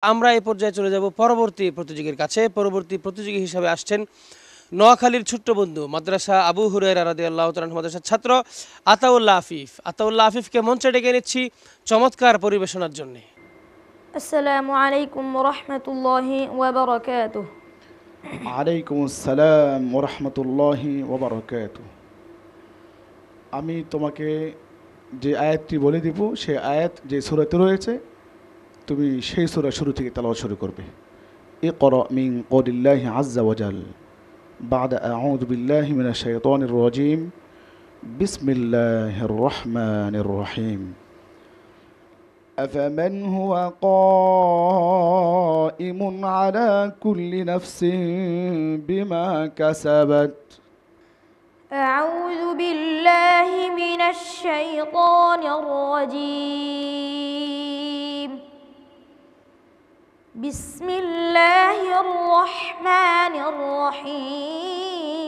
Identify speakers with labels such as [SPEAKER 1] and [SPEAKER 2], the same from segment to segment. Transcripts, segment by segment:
[SPEAKER 1] আমরা এই পর্যায়ে চলে যাব পরবর্তী প্রতিযোগীর কাছে। পরবর্তী প্রতিযোগী হিসাবে আসছেন নোয়াখালীর ছোট্ট বন্ধু মাদ্রাসা আবু হুরায়রা রাদিয়াল্লাহু তাআলা মাদ্রাসার ছাত্র আতাউল্লাহ আফিফ। আতাউল্লাহ আফিফকে মঞ্চে ডেকে নিচ্ছি চমৎকার পরিবেশনার জন্য।
[SPEAKER 2] আসসালামু আলাইকুম রহমতুল্লাহি ওয়াবারাকাতুহ।
[SPEAKER 3] আলাইকুম আসসালাম ওরহমতুল্লাহি ওবরাকাতুহ। আমি তোমাকে যে আয়াতটি বলে দিব সেই আয়াত যে সূরাতে রয়েছে তুমি সেই সূরা শুরু থেকে তেলাওয়াত শুরু করবে। ইকরা মিন কওলিল্লাহি আযজা ওয়া জাল বা'দা আউযু বিল্লাহি মিনাশ শাইতানির রাজীম বিসমিল্লাহির রহমানির রহিম। أفمن هو قائم على كل نفس بما كسبت
[SPEAKER 2] أعوذ بالله من الشيطان الرجيم. بسم الله الرحمن الرحيم.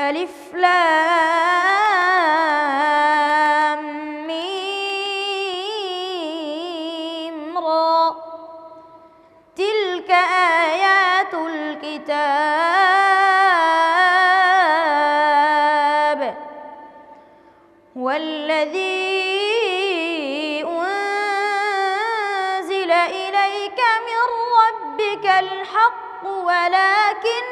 [SPEAKER 2] ألف لام ميم را تلك آيات الكتاب والذي أنزل إليك من ربك الحق ولكن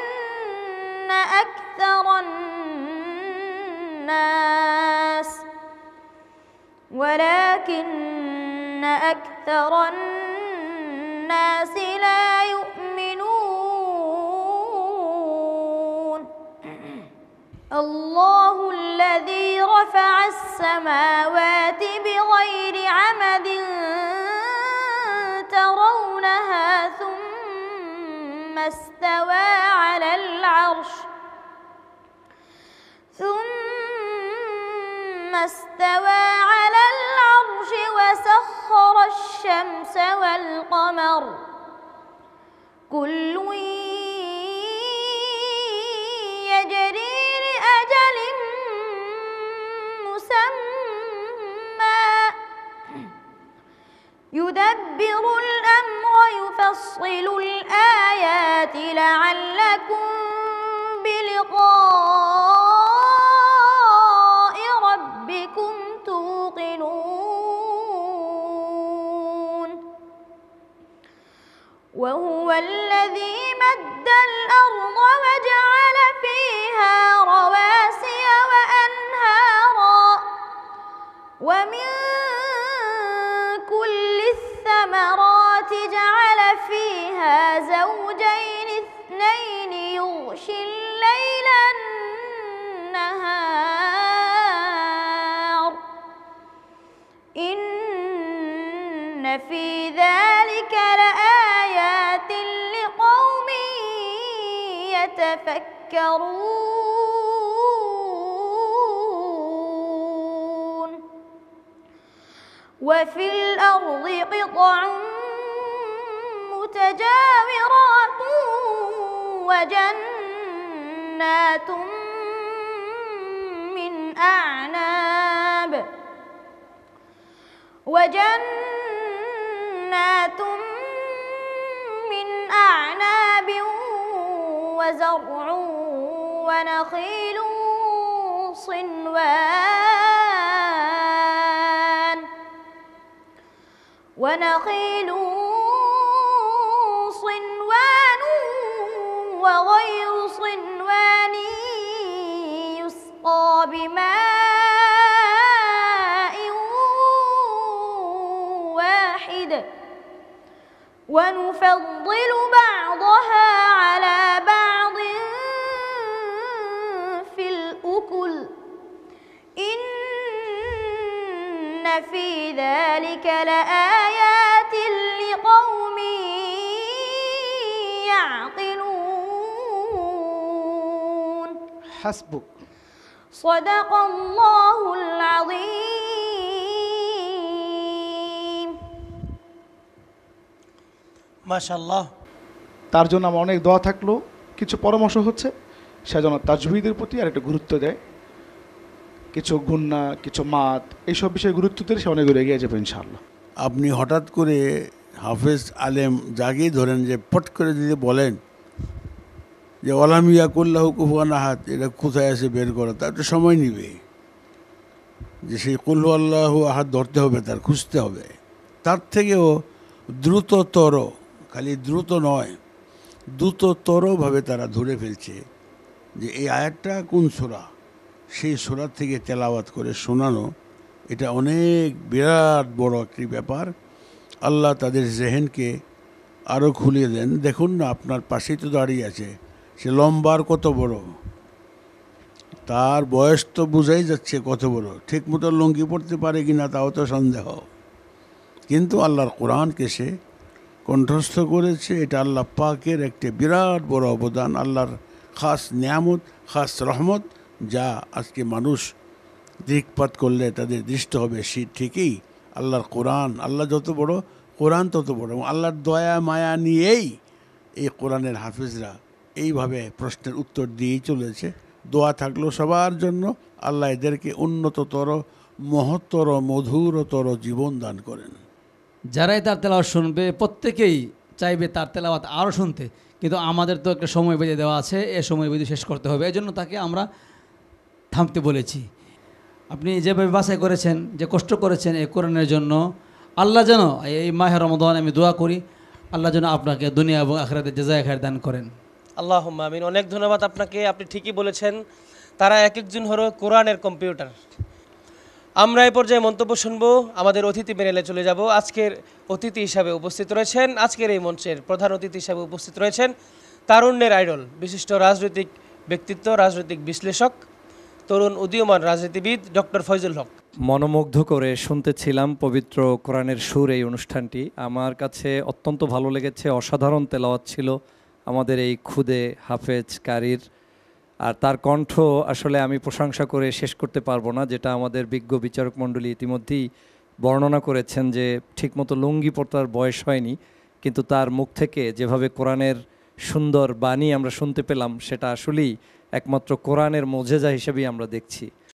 [SPEAKER 2] أكثر الناس لا يؤمنون. الله الذي رفع السماوات بغير عمد ترونها ثم استوى على العرش وسخر الشمس والقمر كل يجري لأجل مسمى يدبر الأمر يفصل الآيات لعلكم بلقاء ربكم توقنون. وهو الذي مد الأرض وجعل فيها رواسي وأنهارا ومن كل الثمرات جعل فيها زوجين اثنين يغشي الليل النهار إن في ذلك لآيات لقوم يتفكرون. وفي الأرض قطع متجاورات وجنات من أعناب وزرع ونخيل صنوان وغير صنوان يسقى بماء واحد ونفضل بعضها على بعض في الأكل إن في ذلك لآيات لقوم يعقلون.
[SPEAKER 3] حسبك.
[SPEAKER 2] صدق الله العظيم.
[SPEAKER 1] মাশাআল্লাহ।
[SPEAKER 3] তার জন্য আমার অনেক দোয়া থাকলো। কিছু পরামর্শ হচ্ছে সেজন্য তাজবিদের প্রতি আর একটু গুরুত্ব দেয়। কিছু গুন্না, কিছু মাত, এইসব বিষয়ে গুরুত্ব দিলে সে অনেক দূরে এগিয়ে যাবে ইনশাআল্লাহ।
[SPEAKER 4] আপনি হঠাৎ করে হাফেজ আলেম জাগিয়ে ধরেন যে পট করে যদি বলেন যে অলামিয়া কুল্লাহ কুফুয়ান আহাদ, এটা কোথায় আছে বের করা, তার একটু সময় নিবে। যে সেই কুল্লু আল্লাহ আহাদ ধরতে হবে, তার খুঁজতে হবে। তার থেকেও দ্রুততর, খালি দ্রুত নয়, দ্রুততরভাবে তারা ধরে ফেলছে যে এই আয়াতটা কোন সূরা, সেই সূরা থেকে তেলাওয়াত করে শোনানো, এটা অনেক বিরাট বড় একটি ব্যাপার। আল্লাহ তাদের জেহেনকে আরও খুলিয়ে দেন। দেখুন না, আপনার পাশেই তো দাঁড়িয়ে আছে, সে লম্বার কত বড়, তার বয়স তো বোঝাই যাচ্ছে কত বড়। ঠিক মতো লুঙ্গি পড়তে পারে কি না তাও তো সন্দেহ, কিন্তু আল্লাহর কোরআনকে সে কণ্ঠস্থ করেছে। এটা আল্লাহ পাকের একটি বিরাট বড় অবদান, আল্লাহর খাস নিয়ামত, খাস রহমত, যা আজকে মানুষ দিকপাত করলে তাদের দৃষ্ট হবে সে ঠিকই আল্লাহর কোরআন। আল্লাহ যত বড়, কোরআন তত বড়, এবং আল্লাহর দয়া মায়া নিয়েই এই কোরআনের হাফেজরা এইভাবে প্রশ্নের উত্তর দিয়েই চলেছে। দোয়া থাকলো সবার জন্য, আল্লাহ এদেরকে উন্নততর, মহত্তর, মধুরতর জীবন দান করেন।
[SPEAKER 5] যারাই তার তেলাওয়াত শুনবে প্রত্যেকেই চাইবে তার তেলাওয়াত আরও শুনতে, কিন্তু আমাদের তো একটা সময় বেঁধে দেওয়া আছে, এ সময় বেঁধে শেষ করতে হবে, এই জন্য তাকে আমরা থামতে বলেছি। আপনি যেভাবে বাছাই করেছেন, যে কষ্ট করেছেন এই কোরআনের জন্য, আল্লাহ যেন এই মাহে রমাদান আমি দোয়া করি, আল্লাহ যেন আপনাকে দুনিয়া এবং আখিরাতে জাযায়ে খায়ের দান করেন।
[SPEAKER 1] আল্লাহুম্মা আমিন। অনেক ধন্যবাদ আপনাকে, আপনি ঠিকই বলেছেন, তারা এক একজন হলো কোরআনের কম্পিউটার। আমরা এই পর্যায়ে মন্তব্য শুনবো, আমাদের অতিথি প্যানেলে চলে যাব। আজকের অতিথি হিসাবে উপস্থিত রয়েছেন, আজকের এই মঞ্চের প্রধান অতিথি হিসাবে উপস্থিত রয়েছেন তারুণ্যের আইডল, বিশিষ্ট রাজনৈতিক ব্যক্তিত্ব, রাজনৈতিক বিশ্লেষক, তরুণ উদীয়মান রাজনীতিবিদ ডক্টর ফয়জুল হক।
[SPEAKER 6] মনোমুগ্ধ করে শুনতেছিলাম পবিত্র কোরআনের সুর এই অনুষ্ঠানটি। আমার কাছে অত্যন্ত ভালো লেগেছে, অসাধারণ তেলাওয়াত ছিল আমাদের এই খুদে হাফেজ কারির। আর তার কণ্ঠ আসলে আমি প্রশংসা করে শেষ করতে পারবো না, যেটা আমাদের বিজ্ঞ বিচারক মণ্ডলী ইতিমধ্যেই বর্ণনা করেছেন যে ঠিকমতো লুঙ্গি পড়তার বয়স হয়নি, কিন্তু তার মুখ থেকে যেভাবে কোরআনের সুন্দর বাণী আমরা শুনতে পেলাম, সেটা আসলেই একমাত্র কোরআনের মোজেজা হিসেবেই আমরা দেখছি।